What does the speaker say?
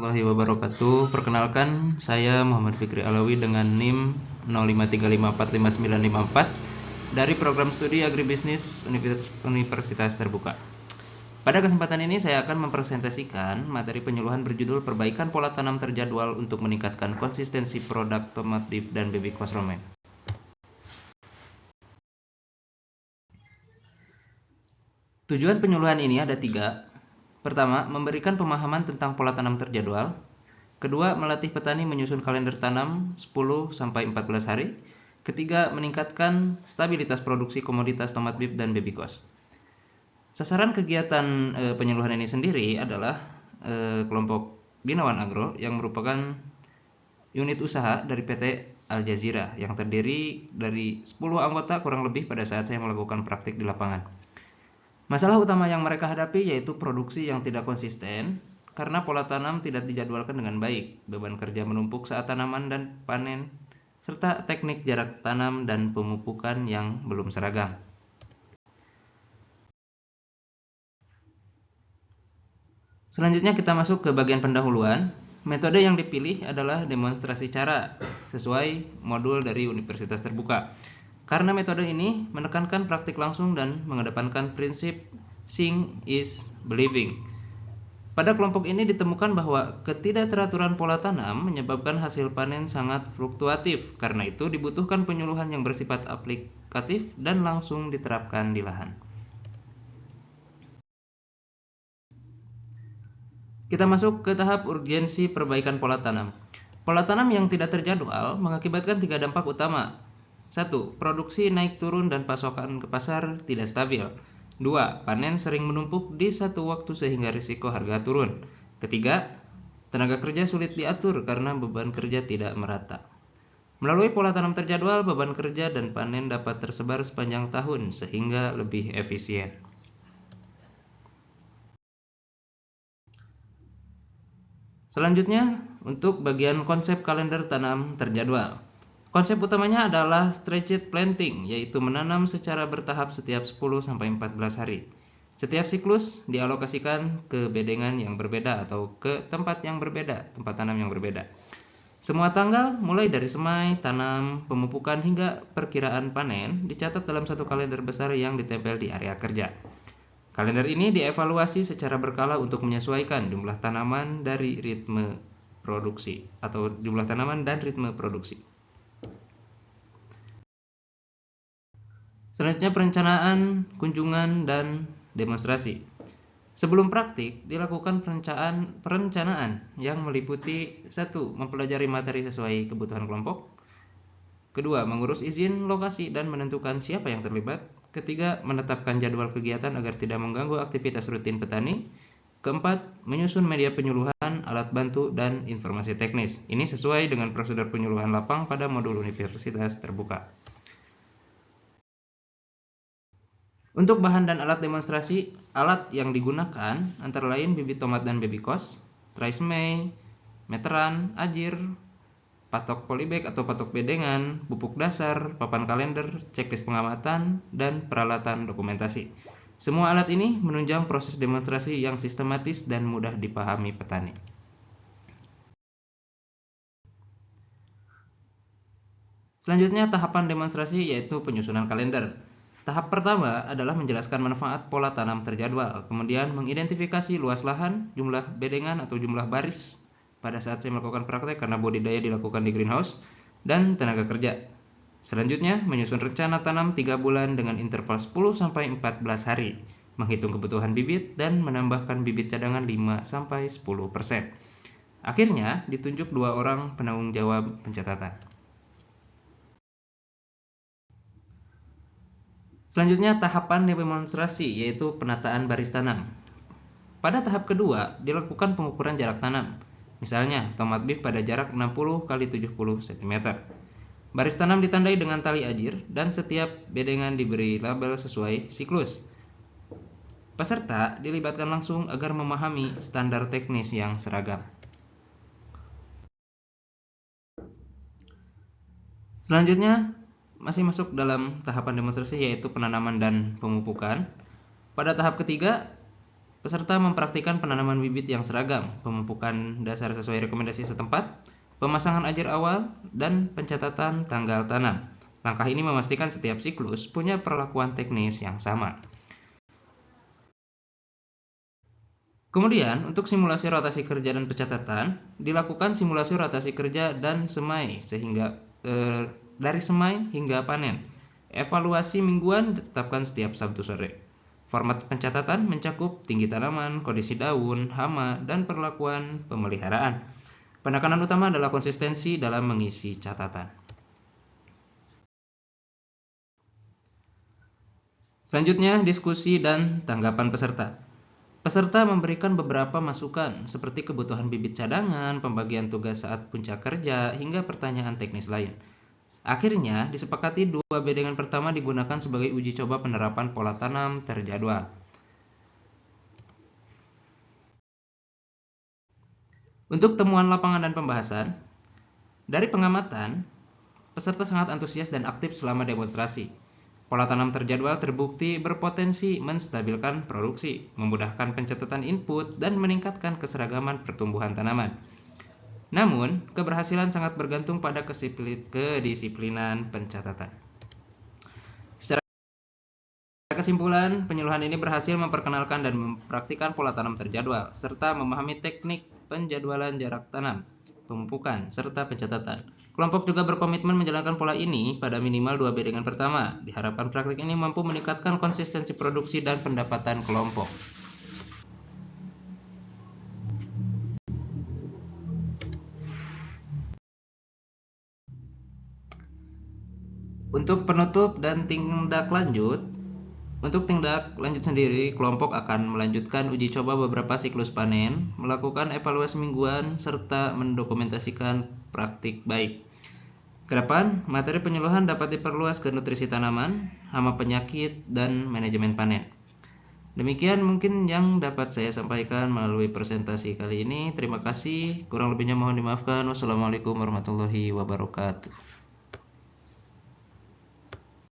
warahmatullahi wabarakatuh. Perkenalkan, saya Muhammad Fikri Alawi dengan NIM 0535455954 dari program studi agribisnis Universitas Terbuka. Pada kesempatan ini saya akan mempresentasikan materi penyuluhan berjudul Perbaikan Pola Tanam Terjadwal untuk Meningkatkan Konsistensi Produk Tomat Dip dan Bibikwas Romaine. Tujuan penyuluhan ini ada 3. Pertama, memberikan pemahaman tentang pola tanam terjadwal. Kedua, melatih petani menyusun kalender tanam 10-14 hari. Ketiga, meningkatkan stabilitas produksi komoditas tomat bib dan bibikwas. Sasaran kegiatan penyuluhan ini sendiri adalah kelompok Binawan Agro yang merupakan unit usaha dari PT Al Jazeera yang terdiri dari 10 anggota kurang lebih pada saat saya melakukan praktik di lapangan. Masalah utama yang mereka hadapi yaitu produksi yang tidak konsisten karena pola tanam tidak dijadwalkan dengan baik, beban kerja menumpuk saat tanaman dan panen, serta teknik jarak tanam dan pemupukan yang belum seragam. Selanjutnya kita masuk ke bagian pendahuluan. Metode yang dipilih adalah demonstrasi cara sesuai modul dari Universitas Terbuka. Karena metode ini menekankan praktik langsung dan mengedepankan prinsip seeing is believing. Pada kelompok ini ditemukan bahwa ketidakteraturan pola tanam menyebabkan hasil panen sangat fluktuatif. Karena itu dibutuhkan penyuluhan yang bersifat aplikatif dan langsung diterapkan di lahan. Kita masuk ke tahap urgensi perbaikan pola tanam. Pola tanam yang tidak terjadwal mengakibatkan 3 dampak utama. 1. Produksi naik turun dan pasokan ke pasar tidak stabil. 2. Panen sering menumpuk di satu waktu sehingga risiko harga turun. Ketiga, tenaga kerja sulit diatur karena beban kerja tidak merata. Melalui pola tanam terjadwal, beban kerja dan panen dapat tersebar sepanjang tahun sehingga lebih efisien. Selanjutnya, untuk bagian konsep kalender tanam terjadwal. Konsep utamanya adalah stretched planting, yaitu menanam secara bertahap setiap 10-14 hari. Setiap siklus dialokasikan ke bedengan yang berbeda atau ke tempat tanam yang berbeda. Semua tanggal, mulai dari semai, tanam, pemupukan hingga perkiraan panen, dicatat dalam satu kalender besar yang ditempel di area kerja. Kalender ini dievaluasi secara berkala untuk menyesuaikan jumlah tanaman dan ritme produksi. Selanjutnya perencanaan, kunjungan, dan demonstrasi. Sebelum praktik, dilakukan perencanaan yang meliputi 1. Mempelajari materi sesuai kebutuhan kelompok. Kedua, mengurus izin lokasi dan menentukan siapa yang terlibat. Ketiga, menetapkan jadwal kegiatan agar tidak mengganggu aktivitas rutin petani. Keempat, menyusun media penyuluhan, alat bantu, dan informasi teknis. Ini sesuai dengan prosedur penyuluhan lapang pada modul Universitas Terbuka. Untuk bahan dan alat demonstrasi, alat yang digunakan antara lain bibit tomat dan bibikwas, trismei, meteran, ajir, patok polybag atau patok bedengan, pupuk dasar, papan kalender, checklist pengamatan, dan peralatan dokumentasi. Semua alat ini menunjang proses demonstrasi yang sistematis dan mudah dipahami petani. Selanjutnya tahapan demonstrasi yaitu penyusunan kalender. Tahap pertama adalah menjelaskan manfaat pola tanam terjadwal, kemudian mengidentifikasi luas lahan, jumlah bedengan atau jumlah baris pada saat saya melakukan praktek karena budidaya dilakukan di greenhouse, dan tenaga kerja. Selanjutnya, menyusun rencana tanam 3 bulan dengan interval 10-14 hari, menghitung kebutuhan bibit dan menambahkan bibit cadangan 5-10%. Akhirnya, ditunjuk 2 orang penanggung jawab pencatatan. Selanjutnya tahapan demonstrasi yaitu penataan baris tanam. Pada tahap kedua dilakukan pengukuran jarak tanam. Misalnya tomat bib pada jarak 60x70 cm. Baris tanam ditandai dengan tali ajir dan setiap bedengan diberi label sesuai siklus. Peserta dilibatkan langsung agar memahami standar teknis yang seragam. Selanjutnya masih masuk dalam tahapan demonstrasi yaitu penanaman dan pemupukan. Pada tahap ketiga Peserta mempraktikkan penanaman bibit yang seragam, pemupukan dasar sesuai rekomendasi setempat, pemasangan ajar awal, dan pencatatan tanggal tanam. Langkah ini memastikan setiap siklus punya perlakuan teknis yang sama. Kemudian, untuk simulasi rotasi kerja dan pencatatan, dilakukan simulasi rotasi kerja dan semai dari semai hingga panen. Evaluasi mingguan ditetapkan setiap Sabtu sore. Format pencatatan mencakup tinggi tanaman, kondisi daun, hama, dan perlakuan pemeliharaan. Penekanan utama adalah konsistensi dalam mengisi catatan. Selanjutnya, diskusi dan tanggapan peserta. Peserta memberikan beberapa masukan, seperti kebutuhan bibit cadangan, pembagian tugas saat puncak kerja, hingga pertanyaan teknis lain. Akhirnya, disepakati 2 bedengan pertama digunakan sebagai uji coba penerapan pola tanam terjadwal. Untuk temuan lapangan dan pembahasan, dari pengamatan, peserta sangat antusias dan aktif selama demonstrasi. Pola tanam terjadwal terbukti berpotensi menstabilkan produksi, memudahkan pencatatan input, dan meningkatkan keseragaman pertumbuhan tanaman. Namun, keberhasilan sangat bergantung pada kedisiplinan pencatatan. Secara kesimpulan, penyuluhan ini berhasil memperkenalkan dan mempraktikkan pola tanam terjadwal, serta memahami teknik penjadwalan jarak tanam, pemupukan, serta pencatatan. Kelompok juga berkomitmen menjalankan pola ini pada minimal 2 bedengan pertama. Diharapkan praktik ini mampu meningkatkan konsistensi produksi dan pendapatan kelompok. Untuk penutup dan tindak lanjut, untuk tindak lanjut sendiri, kelompok akan melanjutkan uji coba beberapa siklus panen, melakukan evaluasi mingguan, serta mendokumentasikan praktik baik. Kedepan, materi penyuluhan dapat diperluas ke nutrisi tanaman, hama penyakit, dan manajemen panen. Demikian mungkin yang dapat saya sampaikan melalui presentasi kali ini. Terima kasih, kurang lebihnya mohon dimaafkan. Wassalamualaikum warahmatullahi wabarakatuh.